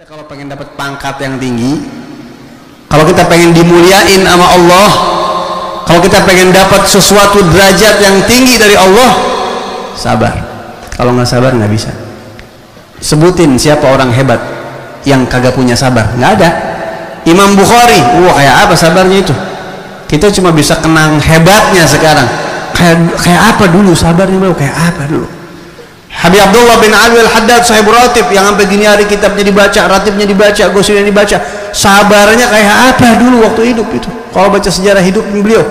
Kalau pengen dapat pangkat yang tinggi, kalau kita pengen dimuliain sama Allah, kalau kita pengen dapat sesuatu derajat yang tinggi dari Allah, sabar. Kalau nggak sabar nggak bisa. Sebutin siapa orang hebat yang kagak punya sabar. Nggak ada. Imam Bukhari, kayak apa sabarnya itu? Kita cuma bisa kenang hebatnya sekarang. Kayak apa dulu sabarnya bro? Kayak apa dulu? Habib Abdullah bin Ali al-Haddad sahib ratib yang sampai gini hari kitabnya dibaca, ratibnya dibaca, gosirnya dibaca. Sabarnya kayak apa dulu waktu hidup itu? Kalau baca sejarah hidup beliau.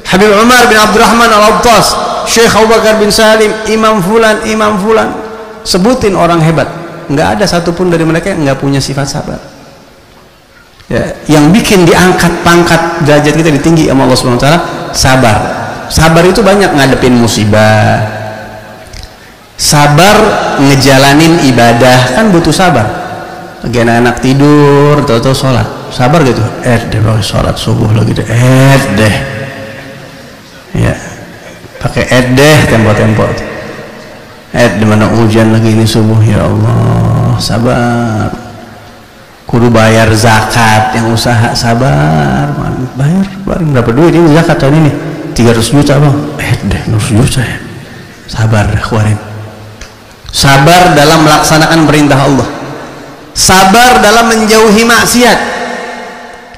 Habib Umar bin Abdurrahman al-Abtas, Syekh Abu Bakar bin Salim, Imam Fulan, Imam Fulan. Sebutin orang hebat. Nggak ada satupun dari mereka yang nggak punya sifat sabar. Ya, yang bikin diangkat pangkat derajat kita ditinggi sama Allah Subhanahu wa taala, sabar. Sabar itu banyak ngadepin musibah. Sabar ngejalanin ibadah kan butuh sabar. Lagi anak-anak tidur, tahu-tahu sholat, sabar gitu. Deh pakai sholat subuh lagi deh, deh. Ya, pakai deh tempo-tempo. Di mana hujan lagi ini subuh, ya Allah, sabar. Kudu bayar zakat yang usaha, sabar. Bayar berapa duit ini zakat tahun ini? 300 juta bang. Deh 100 juta ya. Sabar keluarin. Sabar dalam melaksanakan perintah Allah, sabar dalam menjauhi maksiat,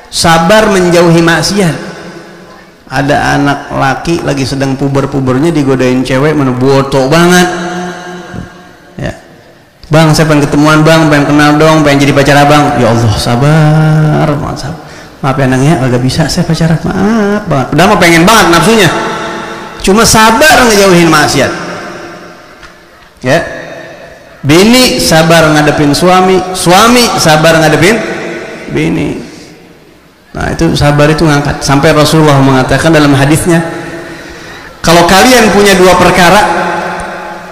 sabar menjauhi maksiat. Ada anak laki lagi sedang puber-pubernya digodain cewek, mana botok banget ya. Bang saya pengen ketemuan bang, pengen kenal dong, pengen jadi pacar abang. Ya Allah sabar, maaf ya nangnya agak bisa saya pacaran, maaf banget. Udah mah pengen banget nafsunya, cuma sabar ngejauhin maksiat ya. Bini sabar ngadepin suami, suami sabar ngadepin bini. Nah itu sabar itu ngangkat. Sampai Rasulullah mengatakan dalam hadisnya, kalau kalian punya dua perkara,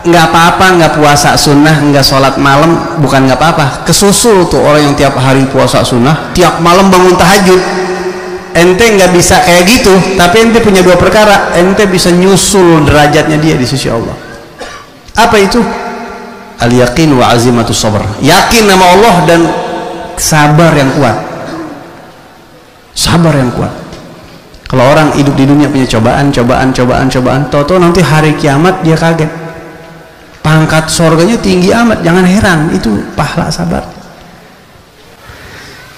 nggak apa-apa, nggak puasa sunnah, nggak sholat malam, bukan nggak apa-apa. Kesusul tuh orang yang tiap hari puasa sunnah, tiap malam bangun tahajud. Ente nggak bisa kayak gitu, tapi ente punya dua perkara, ente bisa nyusul derajatnya dia di sisi Allah. Apa itu? Al-yaqin wa azimatus sabr, yakin nama Allah dan sabar yang kuat. Sabar yang kuat. Kalau orang hidup di dunia punya cobaan, tahu-tahu nanti hari kiamat dia kaget, pangkat surganya tinggi amat, jangan heran, itu pahala sabar.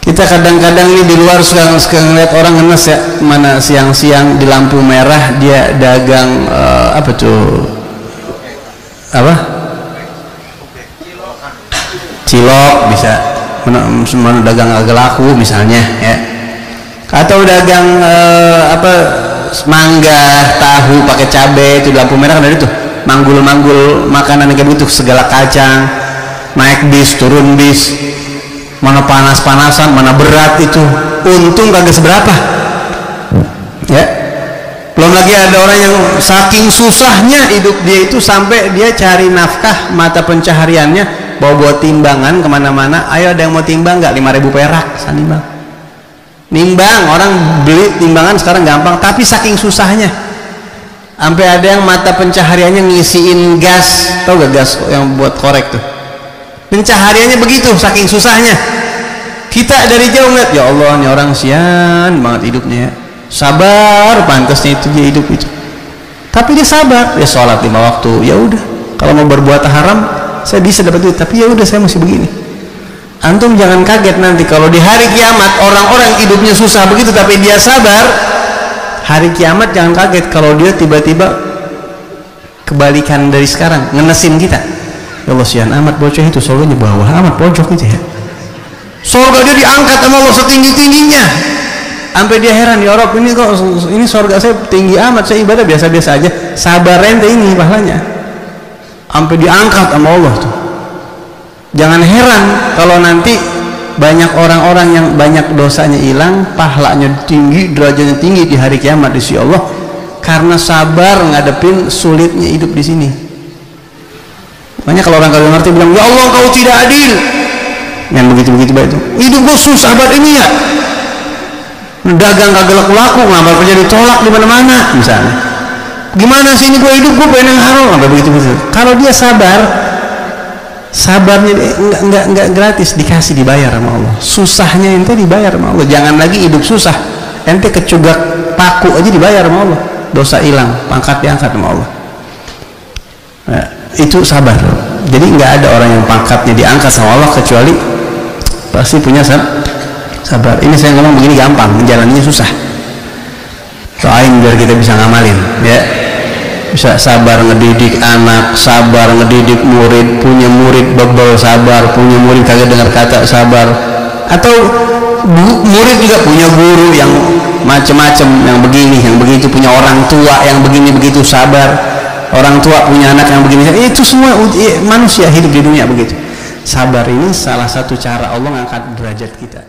Kita kadang-kadang nih di luar suka ngeliat orang ngenes ya, mana siang-siang di lampu merah dia dagang apa tuh, apa cilok, bisa mana dagang agak laku misalnya ya, atau dagang apa mangga tahu pakai cabai itu di lampu merah kan ada itu manggul-manggul makanan yang kayak begitu, segala kacang, naik bis turun bis, mana panas-panasan mana berat itu, untung kagak seberapa ya. Belum lagi ada orang yang saking susahnya hidup dia itu sampai dia cari nafkah, mata pencahariannya bawa timbangan kemana-mana. Ayo ada yang mau timbang nggak? 5.000 perak sanimbang. Nimbang, orang beli timbangan sekarang gampang, tapi saking susahnya sampai ada yang mata pencahariannya ngisiin gas, tau gak gas yang buat korek tuh, pencahariannya begitu saking susahnya. Kita dari jauh ngeliat, ya Allah ini orang sian banget hidupnya ya. Sabar pantasnya itu dia hidup itu, tapi dia sabar, dia sholat 5 waktu, ya udah. Kalau mau berbuat haram saya bisa dapat duit, tapi ya udah saya masih begini. Antum jangan kaget nanti kalau di hari kiamat orang-orang hidupnya susah begitu tapi dia sabar. Hari kiamat jangan kaget kalau dia tiba-tiba kebalikan dari sekarang, ngenesin kita. Ya Allah sian amat bocah itu, surganya bawah amat pojok gitu ya. Surga dia diangkat sama Allah setinggi-tingginya, sampai dia heran, ya Allah ini kok ini surga saya tinggi amat, saya ibadah biasa-biasa aja. Sabar ente ini pahalanya sampai diangkat sama Allah tuh. Jangan heran kalau nanti banyak orang-orang yang banyak dosanya hilang, pahalanya tinggi, derajatnya tinggi di hari kiamat di sisi Allah karena sabar ngadepin sulitnya hidup di sini. Makanya kalau orang kagak ngerti bilang, ya Allah kau tidak adil, yang begitu-begitu baik itu, hidup gue susah banget ini ya, dagang kagak laku-laku, ngambil kerja ditolak di mana-mana misalnya. Gimana sih ini gue hidup, gue pengen yang haram, sampai begitu-begitu. Kalau dia sabar, sabarnya enggak gratis, dikasih, dibayar sama Allah. Susahnya ente dibayar sama Allah. Jangan lagi hidup susah, ente kecugak paku aja dibayar sama Allah, dosa hilang, pangkat diangkat sama Allah. Nah, itu sabar. Jadi nggak ada orang yang pangkatnya diangkat sama Allah kecuali pasti punya sabar. Ini saya ngomong begini gampang, menjalaninya susah. Doain biar kita bisa ngamalin, ya. Bisa sabar ngedidik anak, sabar ngedidik murid, punya murid bebel sabar, punya murid kagak dengar kata sabar, atau murid juga punya guru yang macam-macam, yang begini, yang begitu, punya orang tua yang begini begitu sabar, orang tua punya anak yang begini, itu semua manusia hidup di dunia begitu. Sabar ini salah satu cara Allah ngangkat derajat kita.